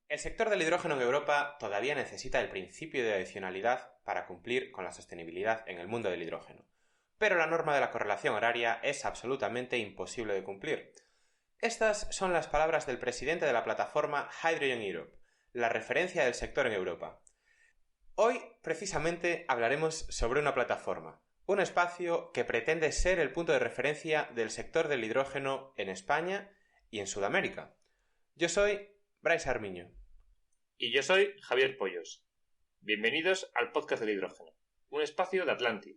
El sector del hidrógeno en Europa todavía necesita el principio de adicionalidad para cumplir con la sostenibilidad en el mundo del hidrógeno, pero la norma de la correlación horaria es absolutamente imposible de cumplir. Estas son las palabras del presidente de la plataforma Hydrogen Europe, la referencia del sector en Europa. Hoy, precisamente, hablaremos sobre una plataforma, un espacio que pretende ser el punto de referencia del sector del hidrógeno en España y en Sudamérica. Yo soy Bryce Armiño. Y yo soy Javier Pollos. Bienvenidos al podcast del hidrógeno, un espacio de Atlantic,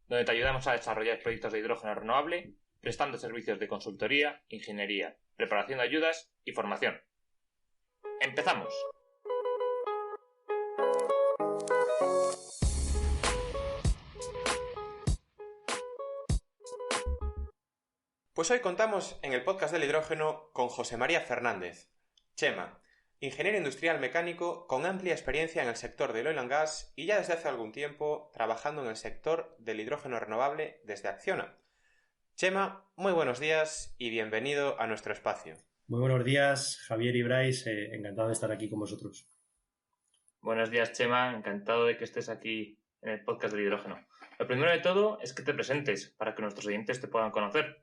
donde te ayudamos a desarrollar proyectos de hidrógeno renovable, prestando servicios de consultoría, ingeniería, preparación de ayudas y formación. ¡Empezamos! Pues hoy contamos en el podcast del hidrógeno con José María Fernández, Chema, ingeniero industrial mecánico con amplia experiencia en el sector del oil and gas y ya desde hace algún tiempo trabajando en el sector del hidrógeno renovable desde Acciona. Chema, muy buenos días y bienvenido a nuestro espacio. Muy buenos días, Javier y Bryce, encantado de estar aquí con vosotros. Buenos días, Chema, encantado de que estés aquí en el podcast del hidrógeno. Lo primero de todo es que te presentes para que nuestros oyentes te puedan conocer.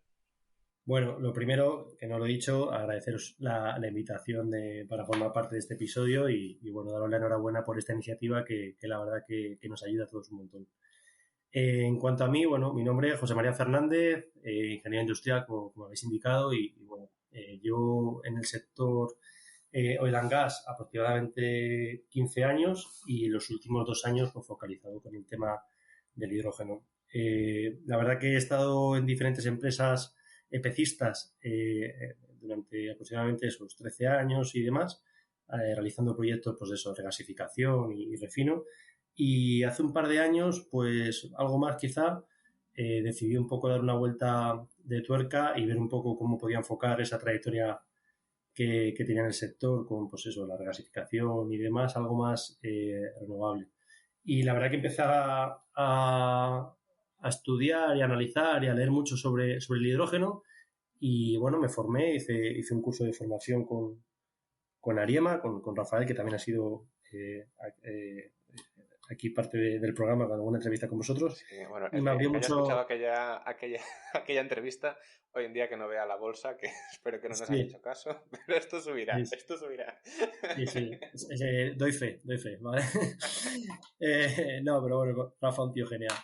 Bueno, lo primero, que no lo he dicho, agradeceros la invitación para formar parte de este episodio y bueno, daros la enhorabuena por esta iniciativa que la verdad que nos ayuda a todos un montón. En cuanto a mí, bueno, mi nombre es José María Fernández, ingeniero industrial, como habéis indicado, y bueno, llevo en el sector oil and gas aproximadamente 15 años y los últimos 2 años pues, focalizado con el tema del hidrógeno. La verdad que he estado en diferentes empresas epecistas durante aproximadamente esos 13 años y demás, realizando proyectos pues eso, regasificación y refino. Y hace un par de años, pues algo más quizá, decidí un poco dar una vuelta de tuerca y ver un poco cómo podía enfocar esa trayectoria que tenía en el sector con pues eso, la regasificación y demás, algo más renovable. Y la verdad que empecé a estudiar y a analizar y a leer mucho sobre el hidrógeno y bueno, me formé, hice un curso de formación con Ariema, con Rafael, que también ha sido aquí parte del programa con alguna entrevista con vosotros. Sí, bueno, Y me el abrió que haya mucho... escuchado aquella entrevista, hoy en día que no vea la bolsa, que espero que no nos haya Sí, hecho caso, pero esto subirá, sí, esto subirá. sí. Doy fe, ¿vale? No, pero bueno, Rafa, un tío genial.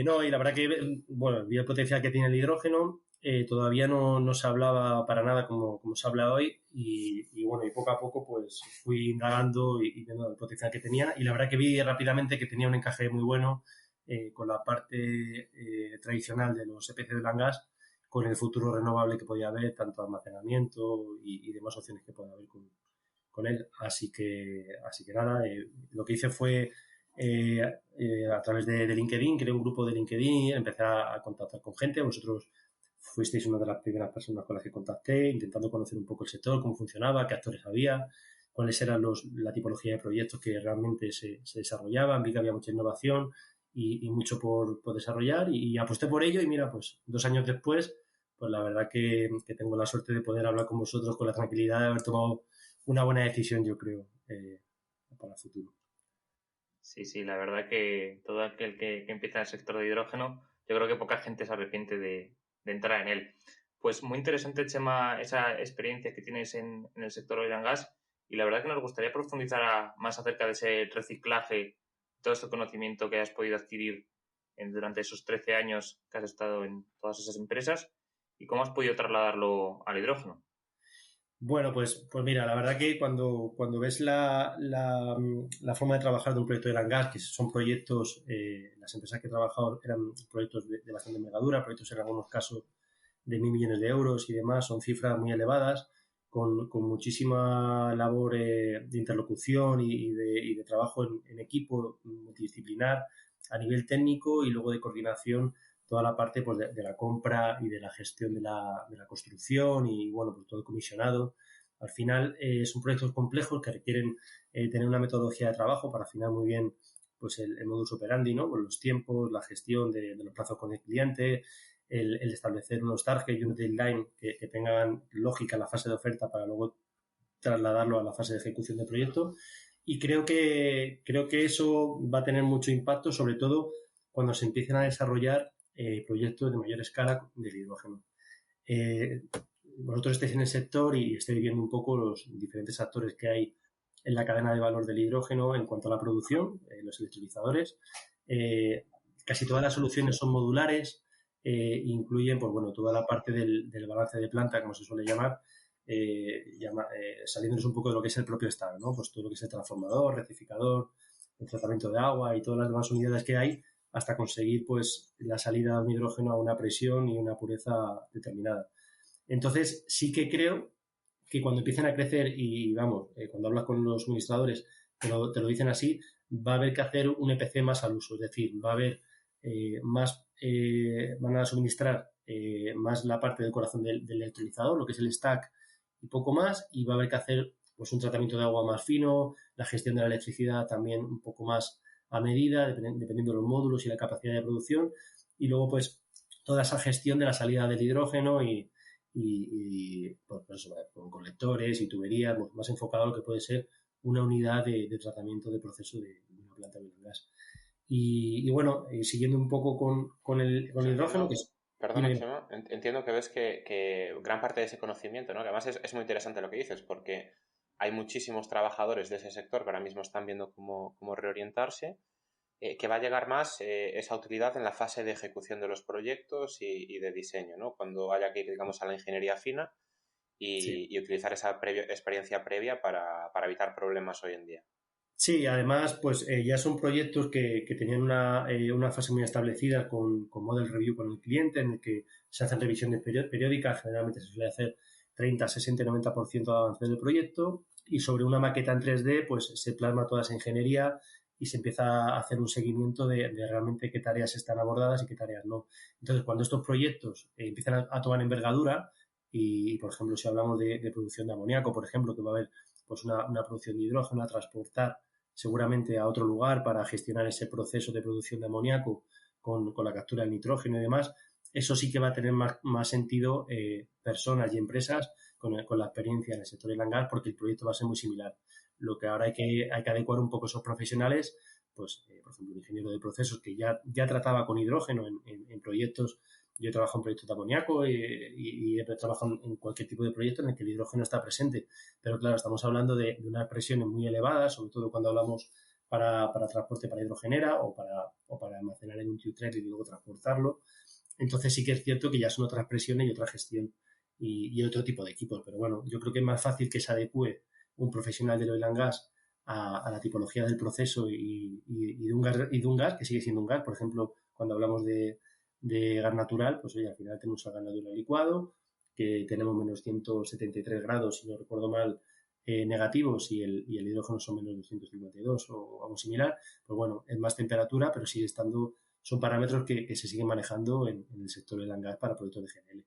No, y la verdad que, bueno, vi el potencial que tiene el hidrógeno, todavía no se hablaba para nada como se habla hoy y bueno, y poco a poco pues fui indagando y viendo el potencial que tenía y la verdad que vi rápidamente que tenía un encaje muy bueno con la parte tradicional de los EPC de Langas con el futuro renovable que podía haber, tanto almacenamiento y demás opciones que pueda haber con él. Así que nada, lo que hice fue a través de LinkedIn, creé un grupo de LinkedIn, empecé a contactar con gente, vosotros fuisteis una de las primeras personas con las que contacté, intentando conocer un poco el sector, cómo funcionaba, qué actores había, cuáles eran la tipología de proyectos que realmente se desarrollaban, vi que había mucha innovación y mucho por desarrollar y aposté por ello y mira, pues 2 años después, pues la verdad que tengo la suerte de poder hablar con vosotros con la tranquilidad de haber tomado una buena decisión, yo creo, para el futuro. Sí, la verdad que todo aquel que empieza en el sector de hidrógeno, yo creo que poca gente se arrepiente de entrar en él. Pues muy interesante, Chema, esa experiencia que tienes en el sector oil and gas y la verdad que nos gustaría profundizar más acerca de ese reciclaje, todo este conocimiento que has podido adquirir durante esos 13 años que has estado en todas esas empresas y cómo has podido trasladarlo al hidrógeno. Bueno, pues mira, la verdad que cuando ves la forma de trabajar de un proyecto de Langas, que son proyectos, las empresas que he trabajado eran proyectos de bastante envergadura, proyectos en algunos casos de 1.000 millones de euros y demás, son cifras muy elevadas, con muchísima labor de interlocución y de trabajo en equipo multidisciplinar a nivel técnico y luego de coordinación toda la parte pues, de la compra y de la gestión de la construcción y bueno, pues todo el comisionado. Al final son proyectos complejos que requieren tener una metodología de trabajo para afinar muy bien pues el modus operandi, ¿no? Pues los tiempos, la gestión de los plazos con el cliente, el establecer unos targets y unos deadline que tengan lógica en la fase de oferta para luego trasladarlo a la fase de ejecución del proyecto. Y creo que eso va a tener mucho impacto, sobre todo cuando se empiecen a desarrollar proyectos de mayor escala del hidrógeno. Vosotros estáis en el sector y estáis viendo un poco los diferentes actores que hay en la cadena de valor del hidrógeno en cuanto a la producción, los electrolizadores. Casi todas las soluciones son modulares, incluyen pues, bueno, toda la parte del balance de planta, como se suele llamar, saliéndonos un poco de lo que es el propio stack, ¿no? Pues todo lo que es el transformador, rectificador, el tratamiento de agua y todas las demás unidades que hay hasta conseguir pues la salida de un hidrógeno a una presión y una pureza determinada. Entonces, sí que creo que cuando empiecen a crecer y, vamos, cuando hablas con los suministradores, te lo dicen así, va a haber que hacer un EPC más al uso, es decir, va a haber van a suministrar más la parte del corazón del electrolizador, lo que es el stack y poco más, y va a haber que hacer pues un tratamiento de agua más fino, la gestión de la electricidad también un poco más a medida, dependiendo de los módulos y la capacidad de producción, y luego pues toda esa gestión de la salida del hidrógeno y pues eso, con colectores y tuberías, más enfocado a lo que puede ser una unidad de tratamiento de proceso de una planta de oil and gas. Y bueno, siguiendo un poco con el hidrógeno, que es... Perdona, Chema, entiendo que ves que gran parte de ese conocimiento, ¿no? Que además es muy interesante lo que dices, porque hay muchísimos trabajadores de ese sector que ahora mismo están viendo cómo reorientarse, que va a llegar más esa utilidad en la fase de ejecución de los proyectos y de diseño, ¿no? Cuando haya que ir, digamos, a la ingeniería fina y utilizar esa experiencia previa para evitar problemas hoy en día. Sí, además, pues ya son proyectos que tenían una fase muy establecida con model review con el cliente, en el que se hacen revisiones periódicas, generalmente se suele hacer 30, 60, 90% de avance del proyecto, y sobre una maqueta en 3D, pues se plasma toda esa ingeniería y se empieza a hacer un seguimiento de realmente qué tareas están abordadas y qué tareas no. Entonces, cuando estos proyectos empiezan a tomar envergadura, y por ejemplo, si hablamos de producción de amoníaco, por ejemplo, que va a haber pues una producción de hidrógeno a transportar seguramente a otro lugar para gestionar ese proceso de producción de amoníaco con la captura del nitrógeno y demás, eso sí que va a tener más sentido personas y empresas con la experiencia en el sector del gas, porque el proyecto va a ser muy similar. Lo que ahora hay que adecuar un poco esos profesionales, pues por ejemplo, un ingeniero de procesos que ya trataba con hidrógeno en proyectos. Yo trabajo en proyectos de amoníaco y he trabajado en cualquier tipo de proyecto en el que el hidrógeno está presente. Pero claro, estamos hablando de unas presiones muy elevadas, sobre todo cuando hablamos para transporte para hidrogenera o para almacenar en un Q3 y luego transportarlo. Entonces sí que es cierto que ya son otras presiones y otra gestión y otro tipo de equipos. Pero bueno, yo creo que es más fácil que se adecue un profesional del oil and gas a la tipología del proceso y de un gas que sigue siendo un gas. Por ejemplo, cuando hablamos de gas natural, pues oye, al final tenemos el gas natural licuado, que tenemos menos 173 grados, si no recuerdo mal, negativos y el hidrógeno son menos 252 o algo similar. Pues bueno, es más temperatura, pero sigue estando, son parámetros que se siguen manejando en el sector del gas para productos de GNL.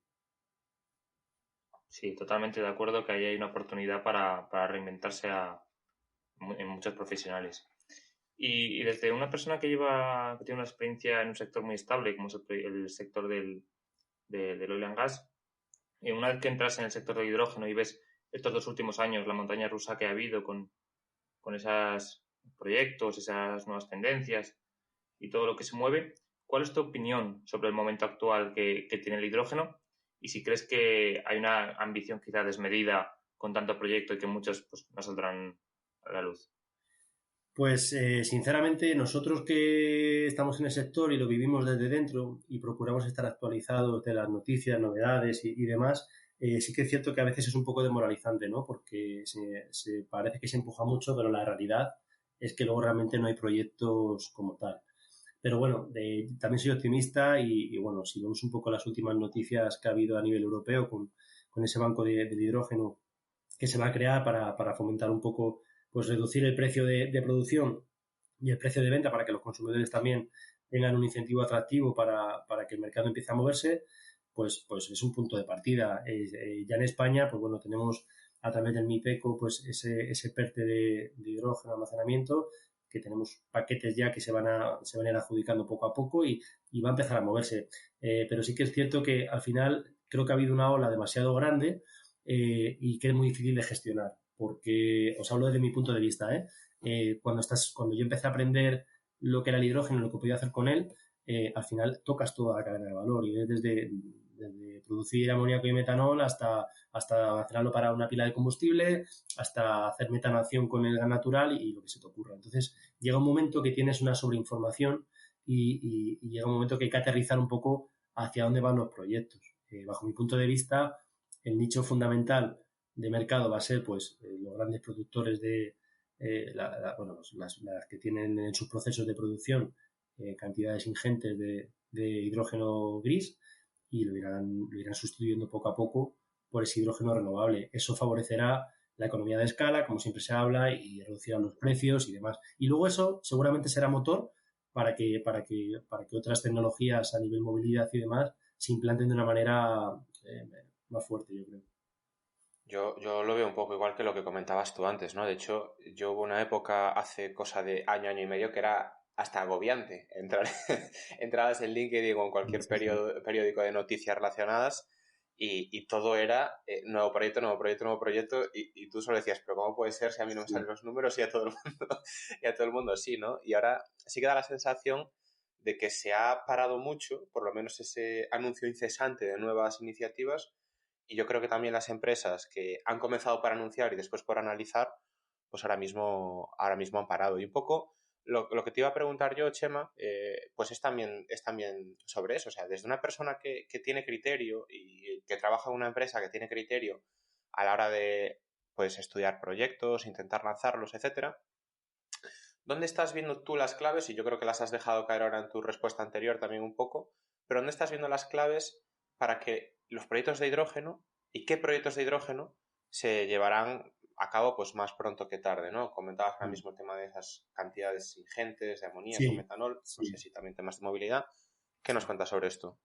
Sí, totalmente de acuerdo que ahí hay una oportunidad para reinventarse en muchos profesionales. Y desde una persona que tiene una experiencia en un sector muy estable, como es el sector del oil and gas, una vez que entras en el sector del hidrógeno y ves estos 2 últimos años, la montaña rusa que ha habido con esos proyectos, esas nuevas tendencias y todo lo que se mueve, ¿cuál es tu opinión sobre el momento actual que tiene el hidrógeno? Y si crees que hay una ambición quizá desmedida con tanto proyecto y que muchos pues, no saldrán a la luz. Pues sinceramente nosotros que estamos en el sector y lo vivimos desde dentro y procuramos estar actualizados de las noticias, novedades y demás, sí que es cierto que a veces es un poco demoralizante, ¿no? Porque se parece que se empuja mucho, pero la realidad es que luego realmente no hay proyectos como tal. Pero bueno, también soy optimista y bueno, si vemos un poco las últimas noticias que ha habido a nivel europeo con ese banco del hidrógeno que se va a crear para fomentar un poco, pues reducir el precio de producción y el precio de venta para que los consumidores también tengan un incentivo atractivo para que el mercado empiece a moverse, pues es un punto de partida. Ya en España, pues bueno, tenemos a través del MIPECO pues ese PERTE de hidrógeno almacenamiento, que tenemos paquetes ya que se van a ir adjudicando poco a poco y va a empezar a moverse. Pero sí que es cierto que al final creo que ha habido una ola demasiado grande y que es muy difícil de gestionar porque os hablo desde mi punto de vista, cuando yo empecé a aprender lo que era el hidrógeno, lo que podía hacer con él, al final tocas toda la cadena de valor y ves desde producir amoníaco y metanol hasta almacenarlo para una pila de combustible, hasta hacer metanación con el gas natural y lo que se te ocurra. Entonces, llega un momento que tienes una sobreinformación y llega un momento que hay que aterrizar un poco hacia dónde van los proyectos. Bajo mi punto de vista, el nicho fundamental de mercado va a ser pues los grandes productores de las que tienen en sus procesos de producción cantidades ingentes de hidrógeno gris y lo irán sustituyendo poco a poco por ese hidrógeno renovable. Eso favorecerá la economía de escala, como siempre se habla, y reducirá los precios y demás. Y luego eso seguramente será motor para que otras tecnologías a nivel movilidad y demás se implanten de una manera más fuerte, yo creo. Yo lo veo un poco igual que lo que comentabas tú antes, ¿no? De hecho, yo hubo una época hace cosa de año y medio que era hasta agobiante entrabas en LinkedIn o en cualquier periódico de noticias relacionadas y todo era nuevo proyecto y tú solo decías, pero ¿cómo puede ser si a mí no me salen los números y a todo el mundo, y a todo el mundo sí, ¿no? Y ahora sí que da la sensación de que se ha parado mucho, por lo menos ese anuncio incesante de nuevas iniciativas. Y yo creo que también las empresas que han comenzado por anunciar y después por analizar, pues ahora mismo han parado. Y un poco lo que te iba a preguntar yo, Chema, pues es también sobre eso. O sea, desde una persona que tiene criterio y que trabaja en una empresa que tiene criterio a la hora de pues estudiar proyectos, intentar lanzarlos, etcétera. ¿Dónde estás viendo tú las claves? Y yo creo que las has dejado caer ahora en tu respuesta anterior también un poco. Pero ¿dónde estás viendo las claves para que los proyectos de hidrógeno y qué proyectos de hidrógeno se llevarán a cabo pues más pronto que tarde, ¿no? Comentabas ahora mismo el tema de esas cantidades ingentes de amoníaco, metanol, no sé si también temas de movilidad. ¿Qué nos cuentas sobre esto?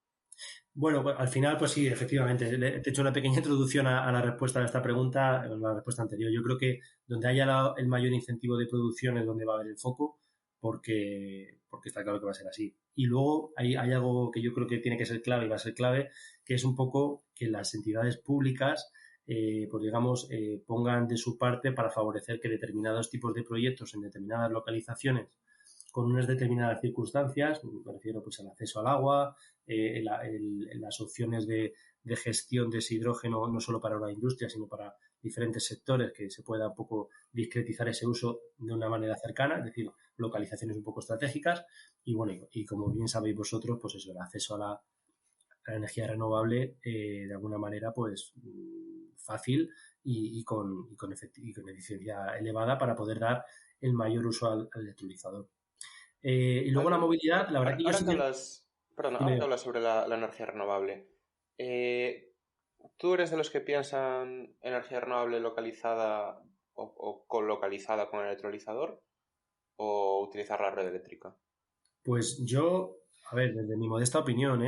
Bueno, pues, al final, pues sí, efectivamente. Te he hecho una pequeña introducción a la respuesta a esta pregunta, a la respuesta anterior. Yo creo que donde haya el mayor incentivo de producción es donde va a haber el foco, porque está claro que va a ser así. Y luego hay algo que yo creo que tiene que ser clave y va a ser clave, que es un poco que las entidades públicas, pues digamos, pongan de su parte para favorecer que determinados tipos de proyectos en determinadas localizaciones con unas determinadas circunstancias, me refiero pues al acceso al agua, las opciones de gestión de ese hidrógeno no solo para una industria, sino para diferentes sectores, que se pueda un poco discretizar ese uso de una manera cercana, es decir, localizaciones un poco estratégicas. Y bueno, y como bien sabéis vosotros, pues eso, el acceso a la energía renovable de alguna manera pues fácil y con eficiencia elevada para poder dar el mayor uso al electrolizador. Y luego la movilidad, la verdad que yo sí que... Ahora que hablas sobre la energía renovable, ¿tú eres de los que piensan energía renovable localizada o colocalizada con el electrolizador o utilizar la red eléctrica? Pues yo, a ver, desde mi modesta opinión,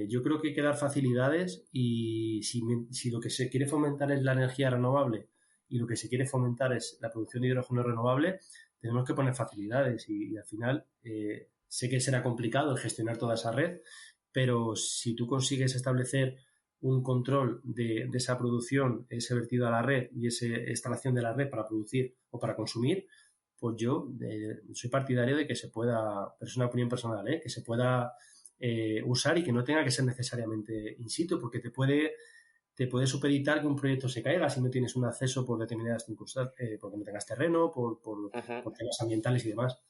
yo creo que hay que dar facilidades y si lo que se quiere fomentar es la energía renovable y lo que se quiere fomentar es la producción de hidrógeno renovable, tenemos que poner facilidades y al final sé que será complicado el gestionar toda esa red, pero si tú consigues establecer un control de esa producción, ese vertido a la red y esa instalación de la red para producir o para consumir, pues yo soy partidario de que se pueda, pero es una opinión personal, que se pueda usar y que no tenga que ser necesariamente in situ, porque te puede supeditar que un proyecto se caiga si no tienes un acceso por determinadas circunstancias, porque no tengas terreno, por temas ambientales y demás.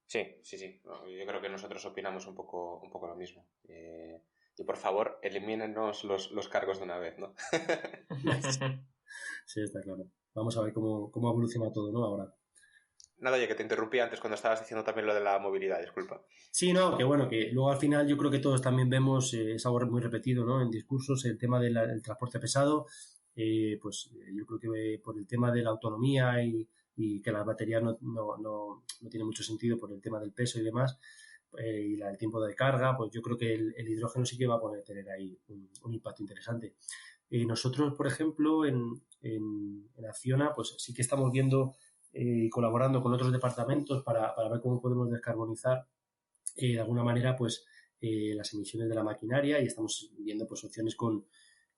Sí. Yo creo que nosotros opinamos un poco lo mismo. Y por favor, elimínenos los cargos de una vez, ¿no? Sí, está claro. Vamos a ver cómo evoluciona todo, ¿no? Ahora. Nada, oye, que te interrumpí antes cuando estabas diciendo también lo de la movilidad, disculpa. Sí, no, que bueno, que luego al final yo creo que todos también vemos, es algo muy repetido, ¿no? En discursos, el tema del transporte pesado, yo creo que por el tema de la autonomía y que la batería no tiene mucho sentido por el tema del peso y demás, y el tiempo de carga, pues yo creo que el hidrógeno sí que va a poder tener ahí un impacto interesante. Nosotros, por ejemplo, en Acciona, pues sí que estamos viendo y colaborando con otros departamentos para ver cómo podemos descarbonizar de alguna manera pues las emisiones de la maquinaria y estamos viendo pues opciones con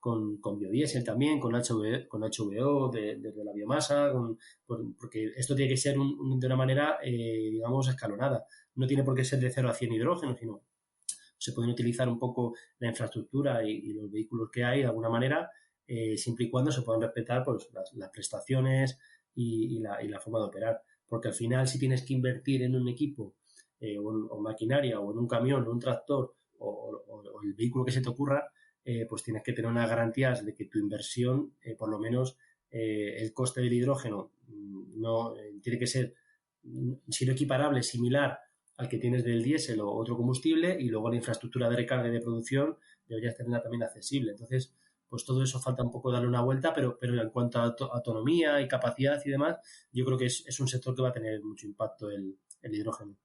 con biodiesel también, con HVO desde la biomasa, porque esto tiene que ser de una manera, digamos, escalonada. No tiene por qué ser de 0 a 100 hidrógeno, sino se pueden utilizar un poco la infraestructura y los vehículos que hay de alguna manera, siempre y cuando se puedan respetar pues, las prestaciones y la forma de operar. Porque al final, si tienes que invertir en un equipo o maquinaria o en un camión o un tractor o el vehículo que se te ocurra, pues tienes que tener unas garantías de que tu inversión, por lo menos el coste del hidrógeno no tiene que ser, si no equiparable, similar al que tienes del diésel o otro combustible, y luego la infraestructura de recarga y de producción deberías tenerla también accesible. Entonces, pues todo eso falta un poco darle una vuelta, pero en cuanto a autonomía y capacidad y demás, yo creo que es un sector que va a tener mucho impacto el hidrógeno.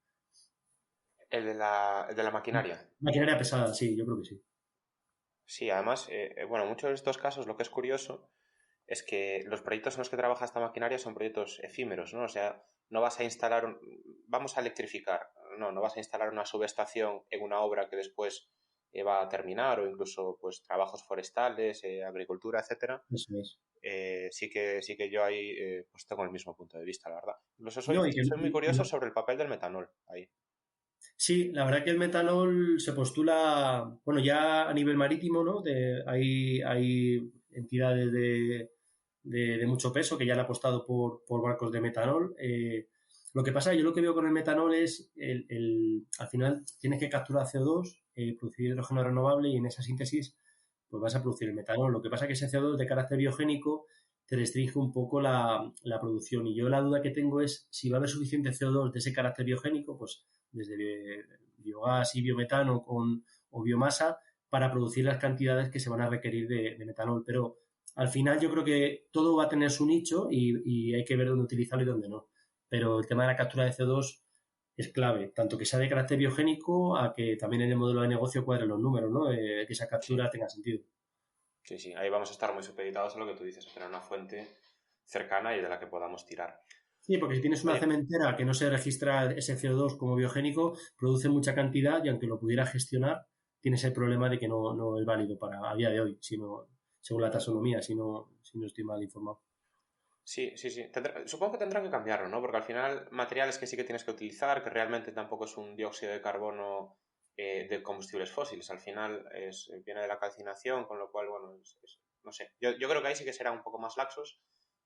El de la maquinaria. Maquinaria pesada, sí, yo creo que sí. Sí, además, bueno, en muchos de estos casos lo que es curioso es que los proyectos en los que trabaja esta maquinaria son proyectos efímeros, ¿no? O sea, no vas a instalar, vamos a electrificar, no vas a instalar una subestación en una obra que después va a terminar, o incluso pues trabajos forestales, agricultura, etcétera. Eso es. Sí que yo ahí pues tengo el mismo punto de vista, la verdad. Incluso soy No, muy curioso sobre el papel del metanol ahí. Sí, la verdad que el metanol se postula, bueno, ya a nivel marítimo, ¿no? Hay entidades de mucho peso que ya han apostado por barcos de metanol. Lo que pasa, yo lo que veo con el metanol es, al final tienes que capturar CO2, producir hidrógeno renovable, y en esa síntesis pues vas a producir el metanol. Lo que pasa es que ese CO2 de carácter biogénico te restringe un poco la producción. Y yo la duda que tengo es si va a haber suficiente CO2 de ese carácter biogénico, pues desde biogás y biometano o biomasa, para producir las cantidades que se van a requerir de metanol. Pero al final yo creo que todo va a tener su nicho y hay que ver dónde utilizarlo y dónde no. Pero el tema de la captura de CO2 es clave, tanto que sea de carácter biogénico a que también en el modelo de negocio cuadren los números, ¿no? Que esa captura tenga sentido. Sí, ahí vamos a estar muy supeditados a lo que tú dices, a tener una fuente cercana y de la que podamos tirar. Sí, porque si tienes una cementera que no se registra ese CO2 como biogénico, produce mucha cantidad y aunque lo pudiera gestionar, tienes el problema de que no es válido para a día de hoy, según la taxonomía, si no estoy mal informado. Sí. Supongo que tendrán que cambiarlo, ¿no? Porque al final materiales que sí que tienes que utilizar, que realmente tampoco es un dióxido de carbono de combustibles fósiles. Al final viene de la calcinación, con lo cual, bueno, no sé. Yo creo que ahí sí que serán un poco más laxos,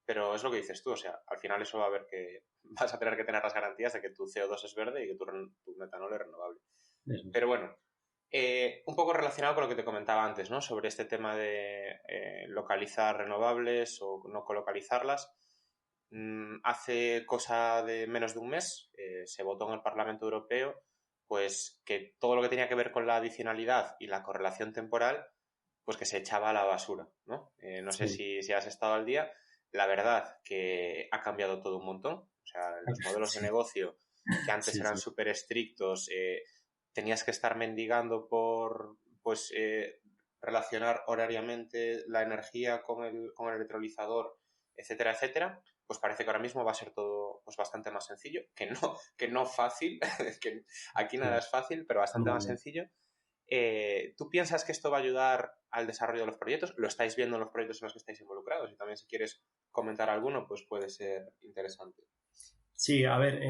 pero es lo que dices tú. O sea, al final eso va a haber que... Vas a tener que tener las garantías de que tu CO2 es verde y que tu metanol es renovable. Eso. Pero bueno, un poco relacionado con lo que te comentaba antes, ¿no? Sobre este tema de localizar renovables o no colocalizarlas. Hace cosa de menos de un mes se votó en el Parlamento Europeo pues que todo lo que tenía que ver con la adicionalidad y la correlación temporal pues que se echaba a la basura, ¿no? No sé si has estado al día. La verdad que ha cambiado todo un montón. O sea, los modelos de negocio que antes eran súper estrictos, tenías que estar mendigando por pues relacionar horariamente la energía con el electrolizador, etcétera, etcétera. Pues parece que ahora mismo va a ser todo pues bastante más sencillo, que no fácil, que aquí nada es fácil, pero bastante más sencillo. ¿Tú piensas que esto va a ayudar al desarrollo de los proyectos? ¿Lo estáis viendo en los proyectos en los que estáis involucrados? Y también si quieres comentar alguno, pues puede ser interesante. Sí, a ver,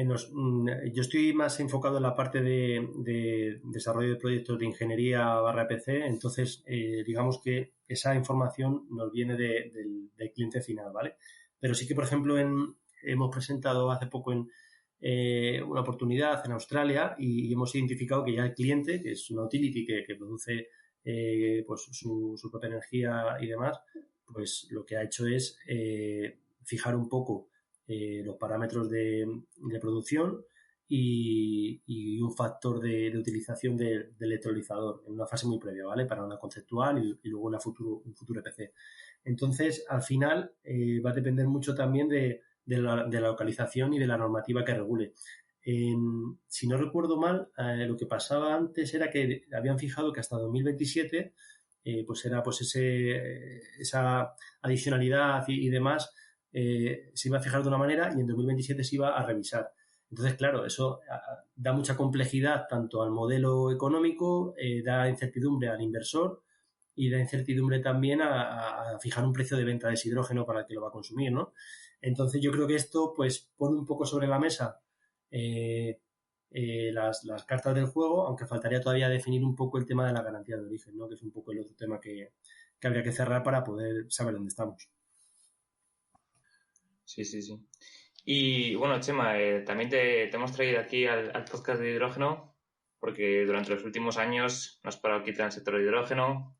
yo estoy más enfocado en la parte de desarrollo de proyectos de ingeniería / PC, entonces digamos que esa información nos viene del cliente final, ¿vale? Pero sí que, por ejemplo, hemos presentado hace poco una oportunidad en Australia y hemos identificado que ya el cliente, que es una utility que produce pues su propia energía y demás, pues lo que ha hecho es fijar un poco los parámetros de producción y un factor de utilización del electrolizador en una fase muy previa, ¿vale? Para una conceptual y luego un futuro EPC. Entonces, al final, va a depender mucho también de la localización y de la normativa que regule. Si no recuerdo mal, lo que pasaba antes era que habían fijado que hasta 2027 pues era pues esa adicionalidad y demás se iba a fijar de una manera y en 2027 se iba a revisar. Entonces, claro, eso da mucha complejidad tanto al modelo económico, da incertidumbre al inversor y da incertidumbre también a fijar un precio de venta de ese hidrógeno para el que lo va a consumir, ¿no? Entonces yo creo que esto pues pone un poco sobre la mesa las cartas del juego, aunque faltaría todavía definir un poco el tema de la garantía de origen, ¿no? Que es un poco el otro tema que habría que cerrar para poder saber dónde estamos. Sí, sí, sí. Y bueno, Chema, también te hemos traído aquí al podcast de hidrógeno porque durante los últimos años nos has parado aquí en el sector de hidrógeno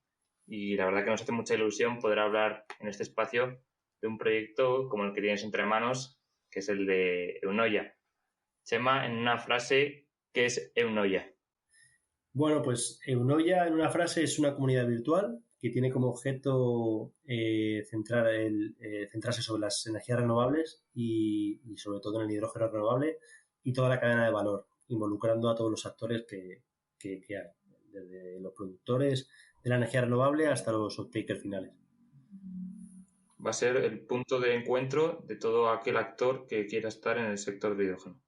y la verdad que nos hace mucha ilusión poder hablar en este espacio de un proyecto como el que tienes entre manos, que es el de Eunoia. Chema, en una frase, ¿qué es Eunoia? Bueno, pues Eunoia en una frase es una comunidad virtual que tiene como objeto centrarse sobre las energías renovables y sobre todo en el hidrógeno renovable y toda la cadena de valor, involucrando a todos los actores que hay, desde los productores de la energía renovable hasta los off-takers finales. Va a ser el punto de encuentro de todo aquel actor que quiera estar en el sector de hidrógeno.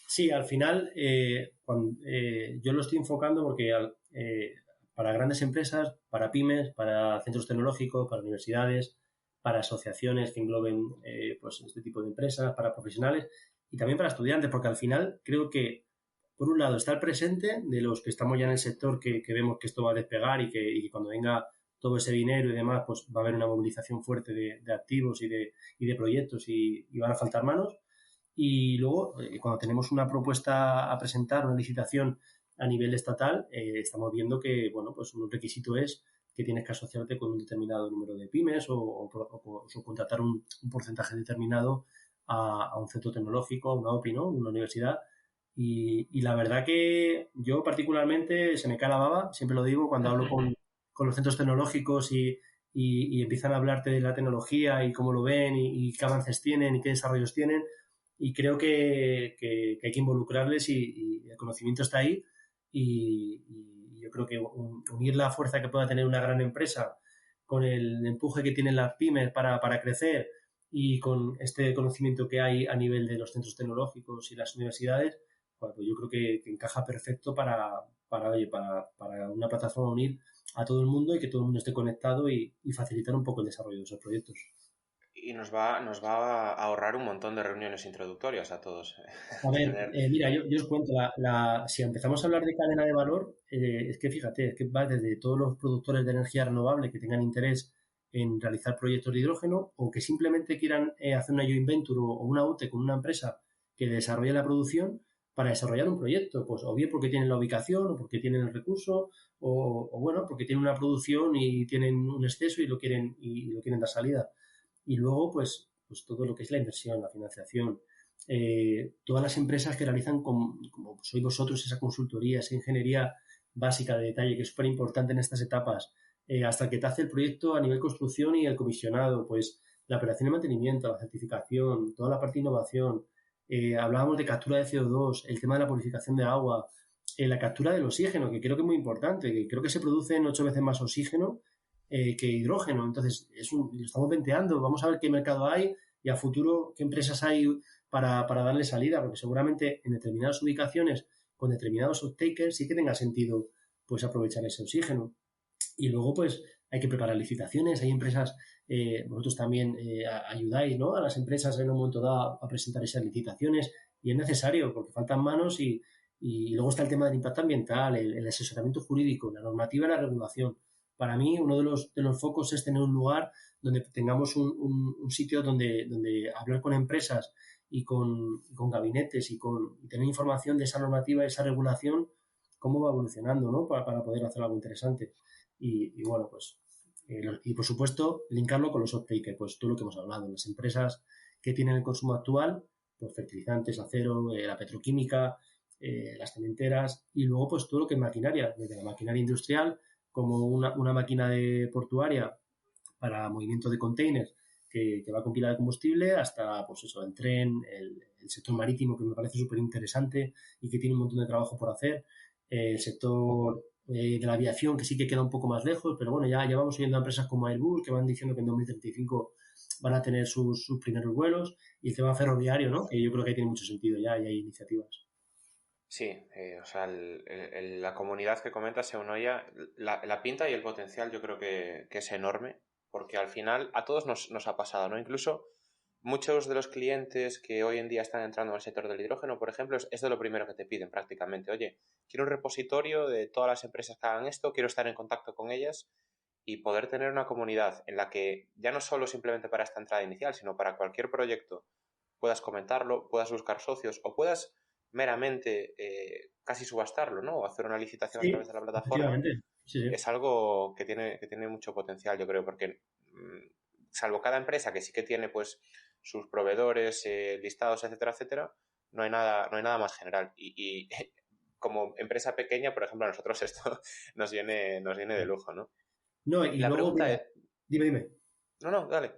Sí, al final yo lo estoy enfocando porque para grandes empresas, para pymes, para centros tecnológicos, para universidades, para asociaciones que engloben pues este tipo de empresas, para profesionales y también para estudiantes, porque al final creo que, por un lado, está el presente de los que estamos ya en el sector, que vemos que esto va a despegar y que cuando venga todo ese dinero y demás, pues va a haber una movilización fuerte de activos y de proyectos y van a faltar manos. Y luego, cuando tenemos una propuesta a presentar, una licitación a nivel estatal, estamos viendo que, bueno, pues un requisito es que tienes que asociarte con un determinado número de pymes o subcontratar un porcentaje determinado a un centro tecnológico, a una OPI, ¿no? Una universidad. Y la verdad que yo particularmente se me cae la baba, siempre lo digo, cuando hablo con los centros tecnológicos y empiezan a hablarte de la tecnología y cómo lo ven y qué avances tienen y qué desarrollos tienen y creo que hay que involucrarles y el conocimiento está ahí y yo creo que unir la fuerza que pueda tener una gran empresa con el empuje que tienen las pymes para crecer y con este conocimiento que hay a nivel de los centros tecnológicos y las universidades, pues yo creo que encaja perfecto para una plataforma unir a todo el mundo y que todo el mundo esté conectado y facilitar un poco el desarrollo de esos proyectos. Y nos va a ahorrar un montón de reuniones introductorias a todos. A ver, mira, yo os cuento, si empezamos a hablar de cadena de valor, es que fíjate, es que va desde todos los productores de energía renovable que tengan interés en realizar proyectos de hidrógeno o que simplemente quieran hacer una joint venture o una UTE con una empresa que desarrolle la producción para desarrollar un proyecto, pues o bien porque tienen la ubicación o porque tienen el recurso o bueno, porque tienen una producción y tienen un exceso y lo quieren dar salida. Y luego, pues todo lo que es la inversión, la financiación, todas las empresas que realizan, como sois vosotros, esa consultoría, esa ingeniería básica de detalle, que es súper importante en estas etapas, hasta que te hace el proyecto a nivel construcción y el comisionado, pues la operación de mantenimiento, la certificación, toda la parte de innovación, hablábamos de captura de CO2, el tema de la purificación de agua, la captura del oxígeno, que creo que es muy importante, que creo que se producen 8 veces más oxígeno que hidrógeno. Entonces, lo estamos venteando, vamos a ver qué mercado hay y a futuro qué empresas hay para darle salida, porque seguramente en determinadas ubicaciones, con determinados off-takers, sí que tenga sentido pues aprovechar ese oxígeno. Y luego, pues, hay que preparar licitaciones, hay empresas, vosotros también ayudáis, ¿no? A las empresas en un momento dado a presentar esas licitaciones y es necesario porque faltan manos y luego está el tema del impacto ambiental, el asesoramiento jurídico, la normativa y la regulación. Para mí, uno de los focos es tener un lugar donde tengamos un sitio donde hablar con empresas y con gabinetes y tener información de esa normativa, de esa regulación, cómo va evolucionando, ¿no? Para poder hacer algo interesante. Y bueno, pues, y por supuesto, linkarlo con los off-takers, pues todo lo que hemos hablado, las empresas que tienen el consumo actual, pues fertilizantes, acero, la petroquímica, las cementeras, y luego pues todo lo que es maquinaria, desde la maquinaria industrial, como una máquina de portuaria para movimiento de containers que va con pila de combustible, hasta pues eso, el tren, el sector marítimo, que me parece súper interesante y que tiene un montón de trabajo por hacer, el sector de la aviación, que sí que queda un poco más lejos, pero bueno, ya vamos oyendo a empresas como Airbus que van diciendo que en 2035 van a tener sus primeros vuelos, y el tema ferroviario, ¿no? Que yo creo que tiene mucho sentido ya y hay iniciativas. Sí, o sea, la comunidad que comentas, Eunoia, la pinta y el potencial yo creo que es enorme, porque al final a todos nos ha pasado, ¿no? Incluso muchos de los clientes que hoy en día están entrando en el sector del hidrógeno, por ejemplo, es de lo primero que te piden prácticamente. Oye, quiero un repositorio de todas las empresas que hagan esto, quiero estar en contacto con ellas y poder tener una comunidad en la que ya no solo simplemente para esta entrada inicial, sino para cualquier proyecto puedas comentarlo, puedas buscar socios o puedas meramente casi subastarlo, ¿no? O hacer una licitación a Sí, través de la plataforma, efectivamente. Sí, sí. es algo que tiene mucho potencial, yo creo, porque salvo cada empresa que sí que tiene pues sus proveedores, listados, etcétera, etcétera, no hay nada más general. Y como empresa pequeña, por ejemplo, a nosotros esto nos viene de lujo, ¿no? No, Y y la luego, pregunta mira, es, dime. no, no, dale.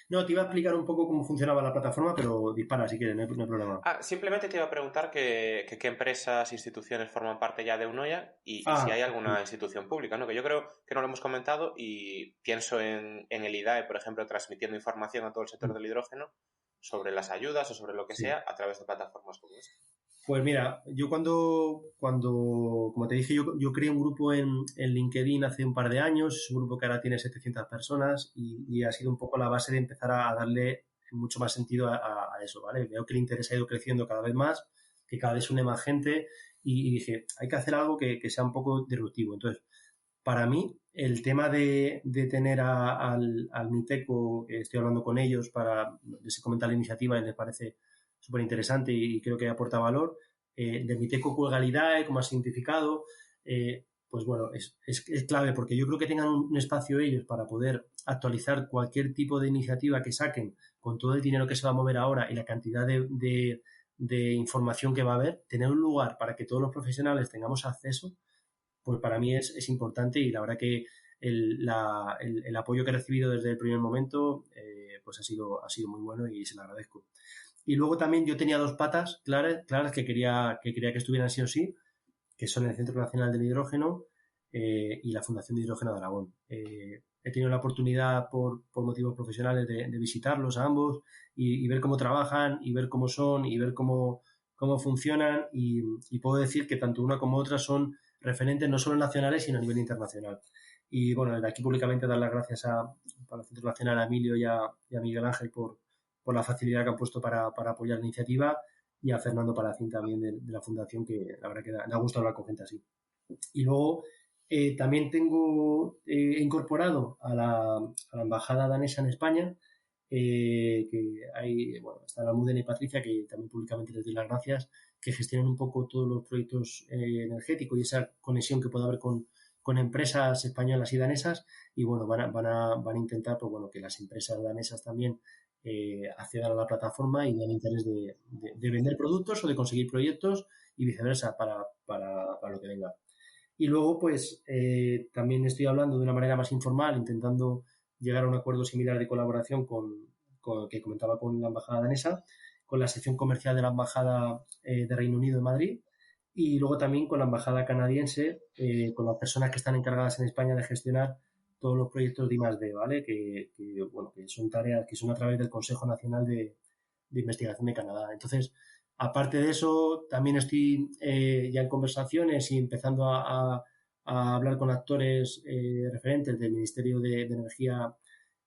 No, te iba a explicar un poco cómo funcionaba la plataforma, pero dispara si quieres, no hay problema. Simplemente te iba a preguntar qué empresas, instituciones forman parte ya de Unoya y si Ah, hay alguna institución pública, ¿no? Que yo creo que no lo hemos comentado y pienso en el IDAE, por ejemplo, transmitiendo información a todo el sector del hidrógeno sobre las ayudas o sobre lo que sí. sea a través de plataformas como esta. Pues mira, yo como te dije, yo creé un grupo en LinkedIn hace un par de años, es un grupo que ahora tiene 700 personas y ha sido un poco la base de empezar a darle mucho más sentido a eso, ¿vale? Veo que el interés ha ido creciendo cada vez más, que cada vez une más gente y dije, hay que hacer algo que sea un poco disruptivo. Entonces, para mí, el tema de tener al MITECO, estoy hablando con ellos para, les he comentado la iniciativa y les parece súper interesante y creo que aporta valor. De MITECO cuelga el IDAE, como ha significado, pues bueno, es clave porque yo creo que tengan un espacio ellos para poder actualizar cualquier tipo de iniciativa que saquen con todo el dinero que se va a mover ahora y la cantidad de información que va a haber, tener un lugar para que todos los profesionales tengamos acceso pues para mí es importante y la verdad que el apoyo que he recibido desde el primer momento pues ha sido muy bueno y se lo agradezco. Y luego también yo tenía dos patas claras que quería que estuvieran sí o sí, que son el Centro Nacional del Hidrógeno y la Fundación de Hidrógeno de Aragón. He tenido la oportunidad por motivos profesionales de visitarlos a ambos y ver cómo trabajan y ver cómo son y ver cómo funcionan y puedo decir que tanto una como otra son referentes no solo nacionales sino a nivel internacional. Y bueno, de aquí públicamente dar las gracias al Centro Nacional, a Emilio y a Miguel Ángel por la facilidad que han puesto para apoyar la iniciativa y a Fernando Palacín también de la Fundación, que la verdad que da gusto hablar con gente así. Y luego también he incorporado a la Embajada Danesa en España, que hay, bueno, está la Muden y Patricia, que también públicamente les doy las gracias, que gestionan un poco todos los proyectos energéticos y esa conexión que puede haber con empresas españolas y danesas. Y bueno, van a intentar pues, bueno, que las empresas danesas también accedan a la plataforma y den interés de vender productos o de conseguir proyectos y viceversa para lo que venga. Y luego, pues, también estoy hablando de una manera más informal, intentando llegar a un acuerdo similar de colaboración que comentaba con la Embajada danesa, con la sección comercial de la Embajada de Reino Unido en Madrid y luego también con la Embajada canadiense, con las personas que están encargadas en España de gestionar todos los proyectos de I+D, ¿vale? Bueno, que son tareas que son a través del Consejo Nacional de Investigación de Canadá. Entonces, aparte de eso, también estoy ya en conversaciones y empezando a hablar con actores referentes del Ministerio de Energía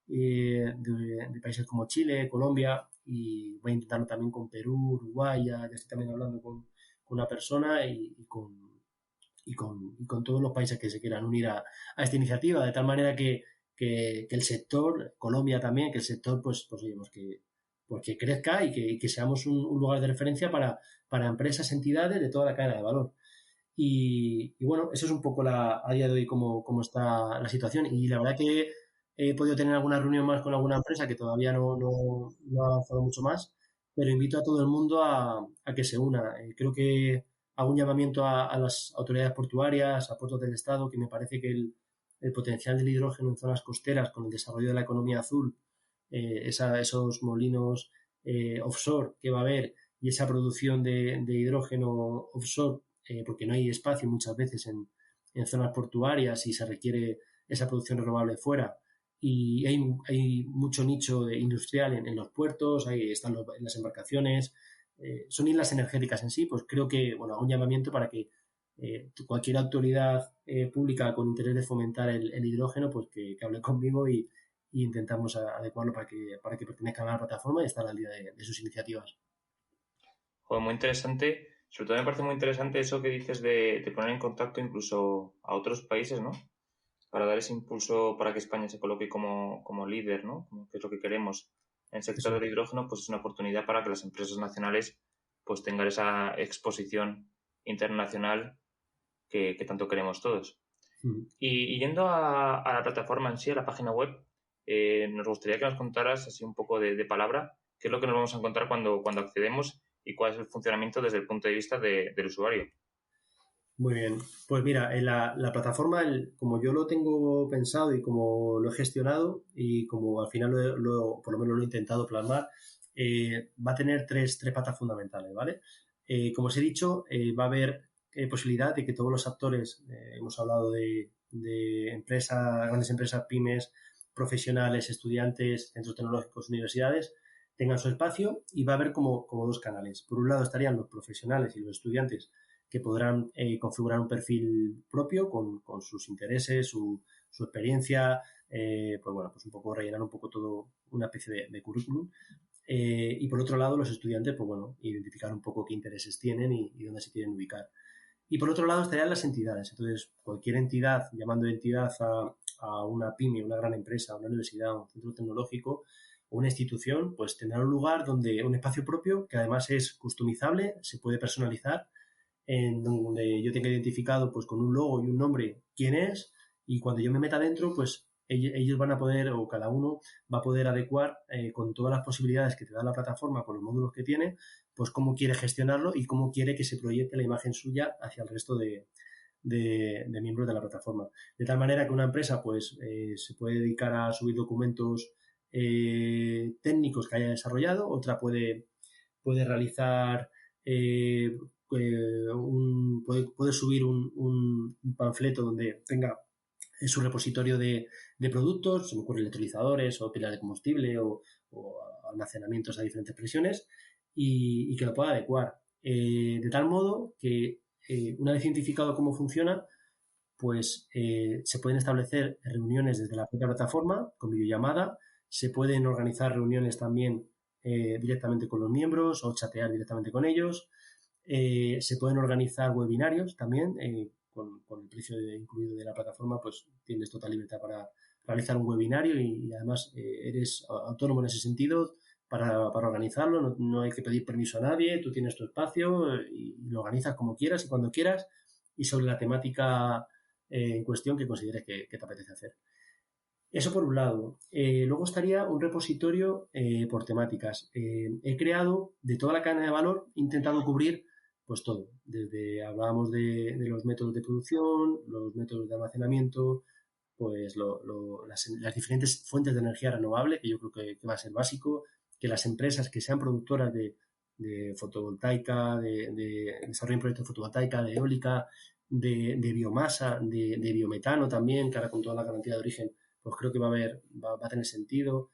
de países como Chile, Colombia, y voy a intentarlo también con Perú, Uruguay, ya estoy también hablando con una persona y con todos los países que se quieran unir a esta iniciativa, de tal manera que el sector, Colombia también, que el sector pues oye, que crezca y que seamos un lugar de referencia para empresas, entidades de toda la cadena de valor. Y bueno, eso es un poco a día de hoy cómo está la situación. Y la verdad que he podido tener alguna reunión más con alguna empresa que todavía no ha avanzado mucho más, pero invito a todo el mundo a que se una. Creo que hago un llamamiento a las autoridades portuarias, a puertos del Estado, que me parece que el potencial del hidrógeno en zonas costeras con el desarrollo de la economía azul, esos molinos offshore que va a haber y esa producción de hidrógeno offshore porque no hay espacio muchas veces en zonas portuarias y se requiere esa producción renovable fuera. Y hay mucho nicho industrial en los puertos, ahí están las embarcaciones, son islas energéticas en sí, pues creo que, bueno, hago un llamamiento para que cualquier autoridad pública con interés de fomentar el hidrógeno, pues que hable conmigo y intentamos adecuarlo para que pertenezcan a la plataforma y estar al día de sus iniciativas. Joder, muy interesante. Sobre todo me parece muy interesante eso que dices de poner en contacto incluso a otros países, ¿no? Para dar ese impulso para que España se coloque como líder, ¿no? Que es lo que queremos. En el sector Eso. del hidrógeno, pues es una oportunidad para que las empresas nacionales pues tengan esa exposición internacional que tanto queremos todos. Y yendo a la plataforma en sí, a la página web, nos gustaría que nos contaras así un poco de palabra qué es lo que nos vamos a encontrar cuando accedemos y cuál es el funcionamiento desde el punto de vista del usuario. Muy bien. Pues mira, en la plataforma, como yo lo tengo pensado y como lo he gestionado y como al final por lo menos lo he intentado plasmar, va a tener tres patas fundamentales, ¿vale? Como os he dicho, va a haber posibilidad de que todos los actores, hemos hablado de empresas, grandes empresas, pymes, profesionales, estudiantes, centros tecnológicos, universidades, tengan su espacio y va a haber como dos canales. Por un lado estarían los profesionales y los estudiantes que podrán configurar un perfil propio con sus intereses, su experiencia, pues bueno, pues un poco rellenar un poco todo, una especie de currículum. Y por otro lado, los estudiantes, pues bueno, identificar un poco qué intereses tienen y dónde se quieren ubicar. Y por otro lado estarían las entidades. Entonces, cualquier entidad, llamando entidad a una pyme, una gran empresa, una universidad, un centro tecnológico o una institución, pues tendrá un lugar donde un espacio propio que además es customizable, se puede personalizar, en donde yo tenga identificado pues con un logo y un nombre quién es, y cuando yo me meta dentro, pues ellos van a poder, o cada uno va a poder adecuar con todas las posibilidades que te da la plataforma, con los módulos que tiene, pues cómo quiere gestionarlo y cómo quiere que se proyecte la imagen suya hacia el resto de miembros de la plataforma. De tal manera que una empresa pues se puede dedicar a subir documentos técnicos que haya desarrollado, otra puede realizar puede subir un panfleto donde tenga su repositorio de productos, se me ocurre electrolizadores o pilas de combustible o almacenamientos a diferentes presiones y que lo pueda adecuar. De tal modo que una vez identificado cómo funciona, pues se pueden establecer reuniones desde la propia plataforma con videollamada, se pueden organizar reuniones también directamente con los miembros o chatear directamente con ellos. Se pueden organizar webinarios también, con el precio incluido de la plataforma, pues tienes total libertad para realizar un webinario y además eres autónomo en ese sentido para organizarlo, no hay que pedir permiso a nadie, tú tienes tu espacio y lo organizas como quieras y cuando quieras y sobre la temática en cuestión que consideres que te apetece hacer. Eso por un lado. Luego estaría un repositorio por temáticas. He creado de toda la cadena de valor, he intentado cubrir pues todo. Hablábamos de los métodos de producción, los métodos de almacenamiento, pues las diferentes fuentes de energía renovable, que yo creo que va a ser básico, que las empresas que sean productoras de fotovoltaica, de desarrollo de proyectos de fotovoltaica, de eólica, de biomasa, de biometano también, que ahora con toda la garantía de origen pues creo que va a tener sentido.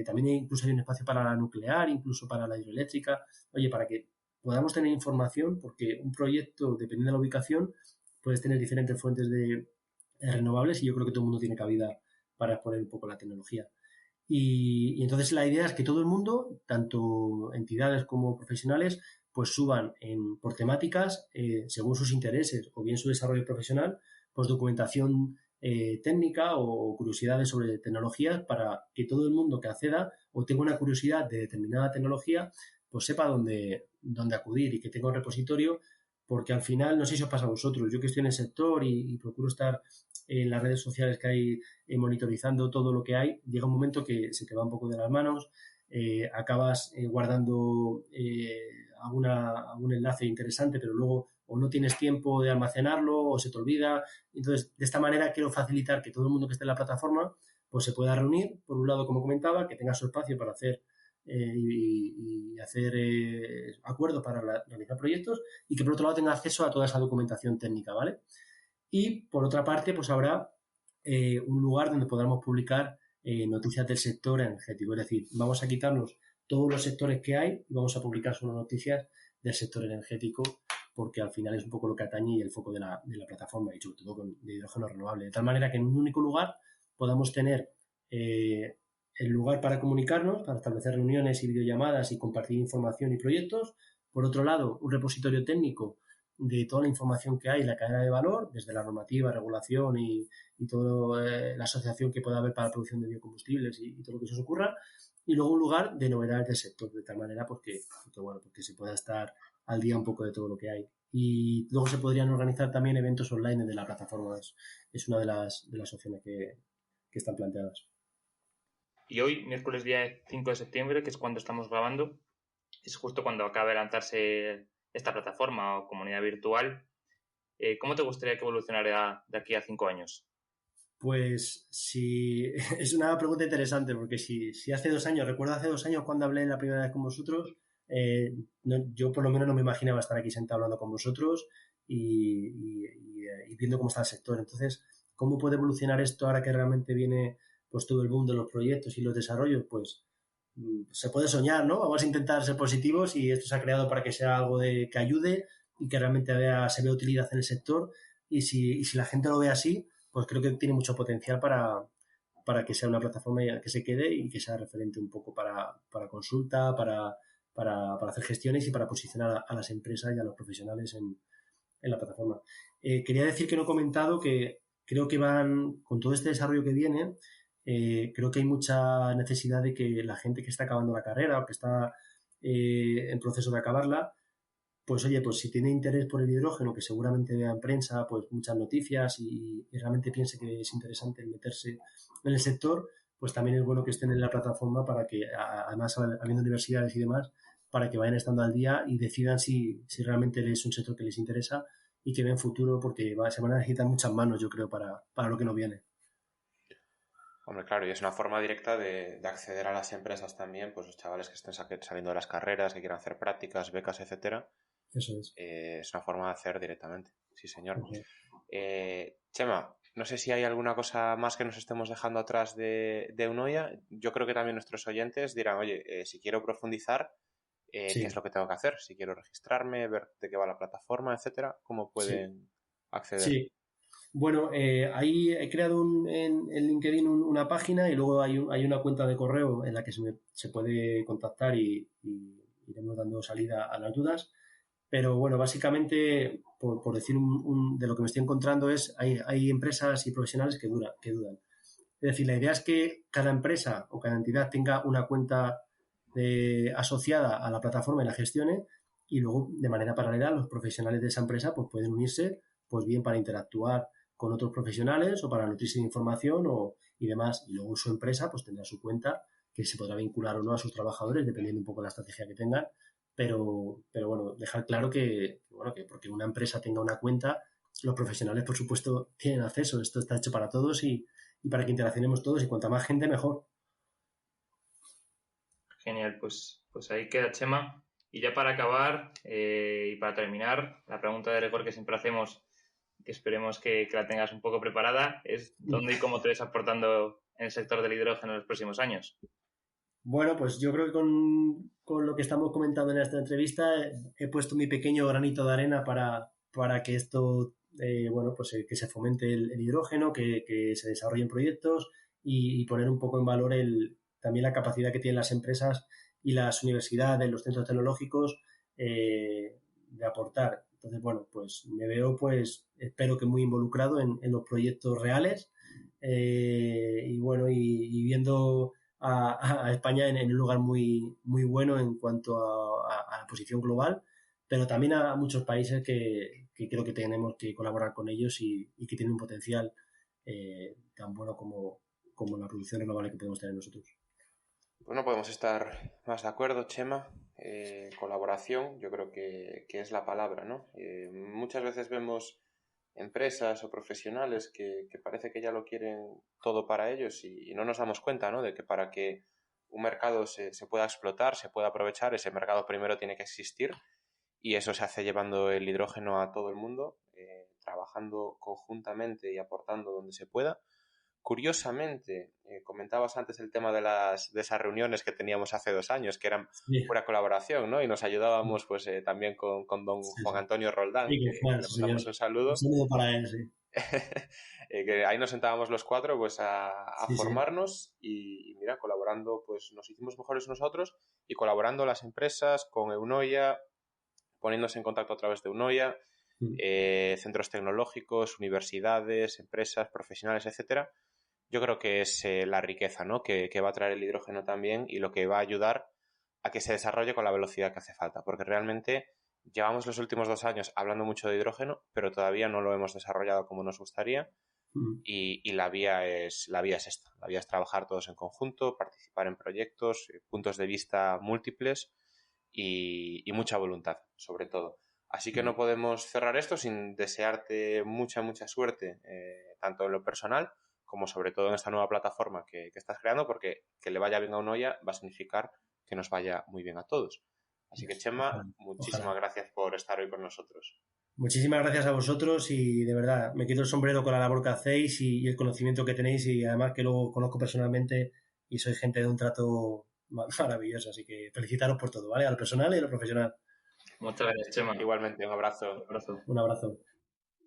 También incluso hay un espacio para la nuclear, incluso para la hidroeléctrica. Oye, para que podamos tener información, porque un proyecto, dependiendo de la ubicación, puedes tener diferentes fuentes de renovables y yo creo que todo el mundo tiene cabida para exponer un poco la tecnología. Y entonces la idea es que todo el mundo, tanto entidades como profesionales, pues suban por temáticas, según sus intereses o bien su desarrollo profesional, pues documentación técnica o curiosidades sobre tecnologías para que todo el mundo que acceda o tenga una curiosidad de determinada tecnología, pues sepa dónde acudir y que tenga un repositorio, porque al final, no sé si os pasa a vosotros, yo que estoy en el sector y procuro estar en las redes sociales que hay monitorizando todo lo que hay, llega un momento que se te va un poco de las manos, acabas guardando algún enlace interesante, pero luego o no tienes tiempo de almacenarlo o se te olvida. Entonces, de esta manera quiero facilitar que todo el mundo que esté en la plataforma pues se pueda reunir, por un lado, como comentaba, que tenga su espacio para hacer y hacer acuerdos para realizar proyectos y que por otro lado tenga acceso a toda esa documentación técnica, ¿vale? Y por otra parte, pues habrá un lugar donde podamos publicar noticias del sector energético. Es decir, vamos a quitarnos todos los sectores que hay y vamos a publicar solo noticias del sector energético, porque al final es un poco lo que atañe y el foco de la plataforma, y sobre todo de hidrógeno renovable. De tal manera que en un único lugar podamos tener el lugar para comunicarnos, para establecer reuniones y videollamadas y compartir información y proyectos. Por otro lado, un repositorio técnico de toda la información que hay en la cadena de valor, desde la normativa, regulación y toda la asociación que pueda haber para la producción de biocombustibles y todo lo que se os ocurra. Y luego un lugar de novedades del sector, de tal manera porque se pueda estar al día un poco de todo lo que hay. Y luego se podrían organizar también eventos online de la plataforma. Es una de las opciones que están planteadas. Y hoy, miércoles día 5 de septiembre, que es cuando estamos grabando, es justo cuando acaba de lanzarse esta plataforma o comunidad virtual. ¿Cómo te gustaría que evolucionara de aquí a 5 años? Pues sí, es una pregunta interesante, porque si hace 2 años, recuerdo hace 2 años cuando hablé la primera vez con vosotros, yo por lo menos no me imaginaba estar aquí sentado hablando con vosotros y viendo cómo está el sector. Entonces, ¿cómo puede evolucionar esto ahora que realmente viene pues todo el boom de los proyectos y los desarrollos? Pues se puede soñar, ¿no? Vamos a intentar ser positivos y esto se ha creado para que sea algo que ayude y que realmente se vea utilidad en el sector, y si la gente lo ve así, pues creo que tiene mucho potencial para que sea una plataforma que se quede y que sea referente un poco para consulta, para hacer gestiones y para posicionar a las empresas y a los profesionales en la plataforma. Quería decir que no he comentado que creo que van, con todo este desarrollo que viene, creo que hay mucha necesidad de que la gente que está acabando la carrera o que está en proceso de acabarla, pues oye, pues si tiene interés por el hidrógeno, que seguramente vea en prensa pues muchas noticias y realmente piense que es interesante meterse en el sector, pues también es bueno que estén en la plataforma para que, además habiendo universidades y demás, para que vayan estando al día y decidan si realmente es un sector que les interesa y que ven futuro, porque se van a necesitar muchas manos, yo creo, para lo que nos viene. Hombre, claro, y es una forma directa de acceder a las empresas también, pues los chavales que estén saliendo de las carreras, que quieran hacer prácticas, becas, etcétera. Eso es. Es una forma de hacer directamente. Sí, señor. Uh-huh. Chema, no sé si hay alguna cosa más que nos estemos dejando atrás de Unoya. Yo creo que también nuestros oyentes dirán, oye, si quiero profundizar, Sí. ¿qué es lo que tengo que hacer? Si quiero registrarme, ver de qué va la plataforma, etcétera, ¿cómo pueden acceder? Sí. Bueno, ahí he creado en LinkedIn una página, y luego hay una cuenta de correo en la que se puede contactar y iremos dando salida a las dudas. Pero bueno, básicamente, por decir de lo que me estoy encontrando, hay empresas y profesionales que dudan. Es decir, la idea es que cada empresa o cada entidad tenga una cuenta asociada a la plataforma y la gestione, y luego, de manera paralela, los profesionales de esa empresa pues pueden unirse, pues bien para interactuar con otros profesionales o para nutrirse de información y demás. Y luego su empresa pues tendrá su cuenta, que se podrá vincular o no a sus trabajadores, dependiendo un poco de la estrategia que tengan. Pero bueno, dejar claro que porque una empresa tenga una cuenta, los profesionales, por supuesto, tienen acceso. Esto está hecho para todos y para que interaccionemos todos, y cuanta más gente, mejor. Genial, pues ahí queda, Chema. Y ya para acabar y para terminar, la pregunta de rigor que siempre hacemos, que esperemos que la tengas un poco preparada, es ¿dónde y cómo te ves aportando en el sector del hidrógeno en los próximos años? Bueno, pues yo creo que con lo que estamos comentando en esta entrevista he puesto mi pequeño granito de arena para que esto, pues que se fomente el hidrógeno, que se desarrollen proyectos y poner un poco en valor también la capacidad que tienen las empresas y las universidades, los centros tecnológicos, de aportar. Entonces, bueno, pues me veo, pues espero que muy involucrado en los proyectos reales, y bueno, y viendo a España en un lugar muy, muy bueno en cuanto a la posición global, pero también a muchos países que creo que tenemos que colaborar con ellos y que tienen un potencial tan bueno como la producción renovable que podemos tener nosotros. Pues no podemos estar más de acuerdo, Chema. Colaboración, yo creo que es la palabra, ¿no? Muchas veces vemos empresas o profesionales que parece que ya lo quieren todo para ellos y no nos damos cuenta, ¿no? De que para que un mercado se pueda explotar, se pueda aprovechar, ese mercado primero tiene que existir, y eso se hace llevando el hidrógeno a todo el mundo, trabajando conjuntamente y aportando donde se pueda, curiosamente, comentabas antes el tema de esas reuniones que teníamos hace 2 años, que eran Sí, pura colaboración, ¿no? Y nos ayudábamos pues también con don sí, Juan sí. Antonio Roldán, Sí, que con Juan, le sí, señor. mandamos un Un saludo. saludo para él, sí. Que ahí nos sentábamos los 4 pues a Sí, sí. formarnos y mira, colaborando, pues nos hicimos mejores nosotros y colaborando las empresas con Eunoia, poniéndose en contacto a través de Eunoia, centros tecnológicos, universidades, empresas, profesionales, etcétera. Yo creo que es la riqueza, ¿no? que va a traer el hidrógeno también y lo que va a ayudar a que se desarrolle con la velocidad que hace falta, porque realmente llevamos los últimos 2 años hablando mucho de hidrógeno, pero todavía no lo hemos desarrollado como nos gustaría y la vía es esta. La vía es trabajar todos en conjunto, participar en proyectos, puntos de vista múltiples y mucha voluntad, sobre todo. Así que no podemos cerrar esto sin desearte mucha suerte, tanto en lo personal como sobre todo en esta nueva plataforma que estás creando, porque que le vaya bien a Eunoia va a significar que nos vaya muy bien a todos. Así que, Chema, Ojalá, muchísimas ojalá. gracias por estar hoy con nosotros. Muchísimas gracias a vosotros y de verdad me quito el sombrero con la labor que hacéis y el conocimiento que tenéis y además que lo conozco personalmente y soy gente de un trato maravilloso, así que felicitaros por todo, ¿vale? Al personal y a lo profesional. Muchas gracias, Chema. Igualmente, un abrazo. Un abrazo. Un abrazo.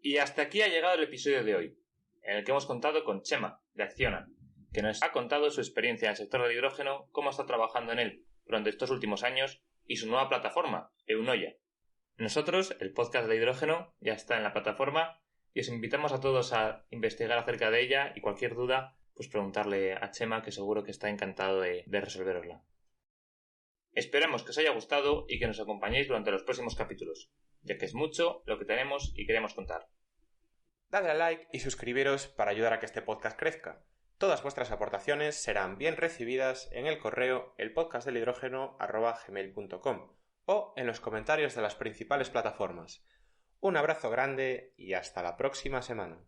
Y hasta aquí ha llegado el episodio de hoy, en el que hemos contado con Chema, de Acciona, que nos ha contado su experiencia en el sector del hidrógeno, cómo está trabajando en él durante estos últimos años y su nueva plataforma, Eunoia. Nosotros, el podcast de hidrógeno, ya está en la plataforma y os invitamos a todos a investigar acerca de ella y cualquier duda, pues preguntarle a Chema, que seguro que está encantado de resolverosla. Esperamos que os haya gustado y que nos acompañéis durante los próximos capítulos, ya que es mucho lo que tenemos y queremos contar. Dadle a like y suscribiros para ayudar a que este podcast crezca. Todas vuestras aportaciones serán bien recibidas en el correo elpodcastdelhidrógeno@gmail.com o en los comentarios de las principales plataformas. Un abrazo grande y hasta la próxima semana.